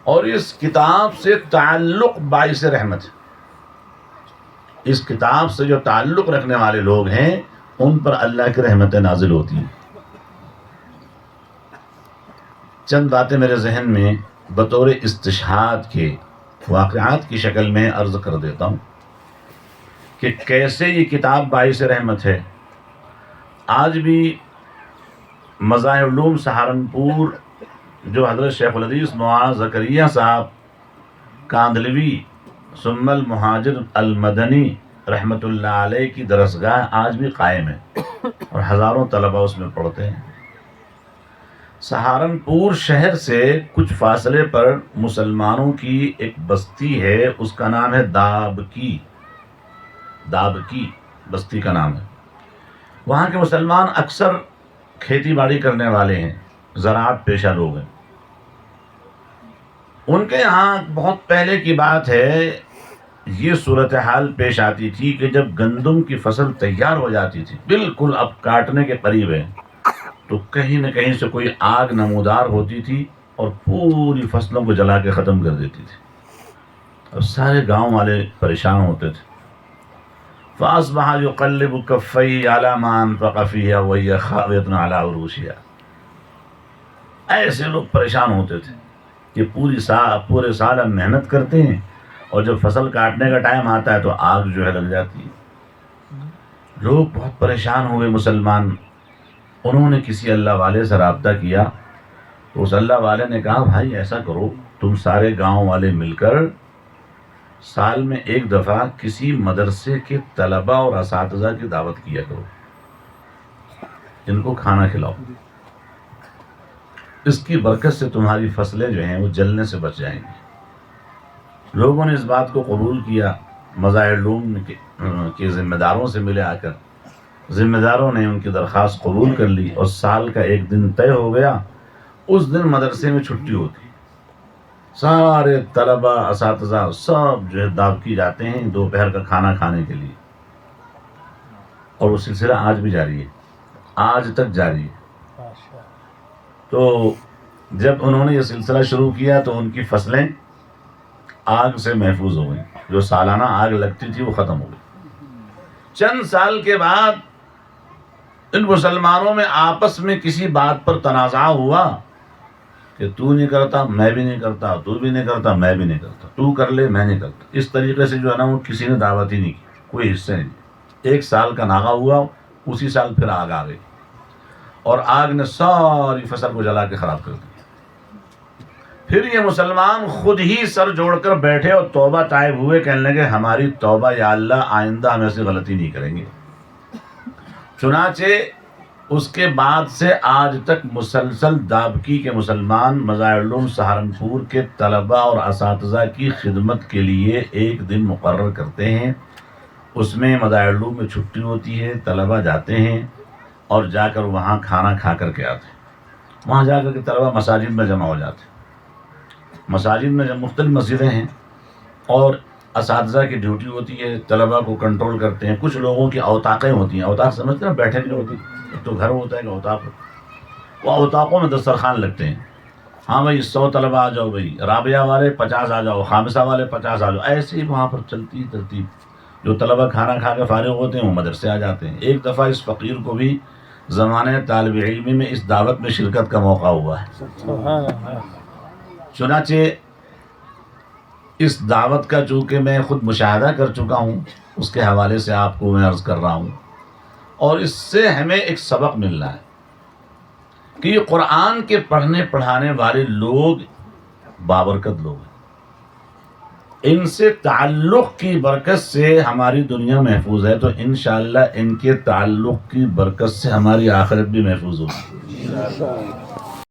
اور اس کتاب سے تعلق باعث رحمت ہے. اس کتاب سے جو تعلق رکھنے والے لوگ ہیں ان پر اللہ کی رحمتیں نازل ہوتی ہیں. چند باتیں میرے ذہن میں بطور استشہاد کے واقعات کی شکل میں عرض کر دیتا ہوں کہ کیسے یہ کتاب باعث رحمت ہے. آج بھی مظاہر العلوم سہارنپور جو حضرت شیخ الحدیث معاذ زکریا صاحب کاندھلوی ثم المہاجر المدنی رحمۃ اللہ علیہ کی درسگاہ آج بھی قائم ہے اور ہزاروں طلبہ اس میں پڑھتے ہیں. سہارنپور شہر سے کچھ فاصلے پر مسلمانوں کی ایک بستی ہے، اس کا نام ہے دابکی. دابکی بستی کا نام ہے. وہاں کے مسلمان اکثر کھیتی باڑی کرنے والے ہیں، زراعت پیشہ لوگ ہیں. ان کے یہاں بہت پہلے کی بات ہے، یہ صورتحال پیش آتی تھی کہ جب گندم کی فصل تیار ہو جاتی تھی، بالکل اب کاٹنے کے قریب ہے، تو کہیں نہ کہیں سے کوئی آگ نمودار ہوتی تھی اور پوری فصلوں کو جلا کے ختم کر دیتی تھی. اور سارے گاؤں والے پریشان ہوتے تھے. فَأَصْبَحَ يُقَلِّبُ كَفَّيْهِ عَلَى مَا أَنفَقَ فِيهَا وَهِيَ خَاوِيَةٌ عَلَى عُرُوشِهَا. ایسے لوگ پریشان ہوتے تھے کہ پورے سال ہم محنت کرتے ہیں اور جب فصل کاٹنے کا ٹائم آتا ہے تو آگ جو ہے لگ جاتی ہے. لوگ بہت پریشان ہوئے مسلمان. انہوں نے کسی اللہ والے سے رابطہ کیا تو اس اللہ والے نے کہا بھائی ایسا کرو، تم سارے گاؤں والے مل کر سال میں ایک دفعہ کسی مدرسے کے طلباء اور اساتذہ کی دعوت کیا کرو، ان کو کھانا کھلاؤ. اس کی برکت سے تمہاری فصلیں جو ہیں وہ جلنے سے بچ جائیں گی. لوگوں نے اس بات کو قبول کیا. مظاہر العلوم کے ذمہ داروں سے ملے آ کر، ذمہ داروں نے ان کی درخواست قبول کر لی اور سال کا ایک دن طے ہو گیا. اس دن مدرسے میں چھٹی ہوتی، سارے طلباء اساتذہ سب جو ہے دابکی جاتے ہیں دوپہر کا کھانا کھانے کے لیے. اور وہ سلسلہ آج بھی جاری ہے، آج تک جاری ہے. تو جب انہوں نے یہ سلسلہ شروع کیا تو ان کی فصلیں آگ سے محفوظ ہو گئیں. جو سالانہ آگ لگتی تھی وہ ختم ہو گئی. چند سال کے بعد ان مسلمانوں میں آپس میں کسی بات پر تنازع ہوا کہ تو نہیں کرتا میں بھی نہیں کرتا، تو بھی نہیں کرتا میں بھی نہیں کرتا، تو کر لے میں نہیں کرتا. اس طریقے سے جو ہے نا وہ کسی نے دعوت ہی نہیں کی، کوئی حصہ نہیں. ایک سال کا ناغہ ہوا، اسی سال پھر آگ آ گئی اور آگ نے ساری فصل کو جلا کے خراب کر دی. پھر یہ مسلمان خود ہی سر جوڑ کر بیٹھے اور توبہ تائب ہوئے، کہنے لگے ہماری توبہ یا اللہ آئندہ ہم ایسی غلطی نہیں کریں گے. چنانچہ اس کے بعد سے آج تک مسلسل دابکی کے مسلمان مظاہر العلوم سہارنپور کے طلباء اور اساتذہ کی خدمت کے لیے ایک دن مقرر کرتے ہیں. اس میں مظاہر العلوم میں چھٹی ہوتی ہے، طلباء جاتے ہیں اور جا کر وہاں کھانا کھا کر کے آتے ہیں. وہاں جا کر کے طلباء مساجد میں جمع ہو جاتے ہیں. مساجد میں جب مختلف مسجدیں ہیں اور اساتذہ کی ڈیوٹی ہوتی ہے، طلباء کو کنٹرول کرتے ہیں. کچھ لوگوں کی اوطاقیں ہوتی ہیں، اوطاق سمجھتے ہیں بیٹھے نہیں ہوتی، ایک تو گھر ہوتا ہے کہ اوطاق، وہ اوطاقوں میں دسترخوان لگتے ہیں. ہاں بھائی 100 طلباء آ جاؤ، بھائی رابعہ والے 50 آ جاؤ، خامسہ والے 50 آ جاؤ. ایسے ہی وہاں پر چلتی ترتیب. جو طلباء کھانا کھا کے فارغ ہوتے ہیں وہ مدرسے آ جاتے ہیں. ایک دفعہ اس فقیر کو بھی زمانۂ طالب علمی میں اس دعوت میں شرکت کا موقع ہوا ہے. چنانچہ اس دعوت کا چونکہ میں خود مشاہدہ کر چکا ہوں، اس کے حوالے سے آپ کو میں عرض کر رہا ہوں. اور اس سے ہمیں ایک سبق مل رہا ہے کہ یہ قرآن کے پڑھنے پڑھانے والے لوگ بابرکت لوگ ہیں. ان سے تعلق کی برکت سے ہماری دنیا محفوظ ہے، تو انشاءاللہ ان کے تعلق کی برکت سے ہماری آخرت بھی محفوظ ہوگی.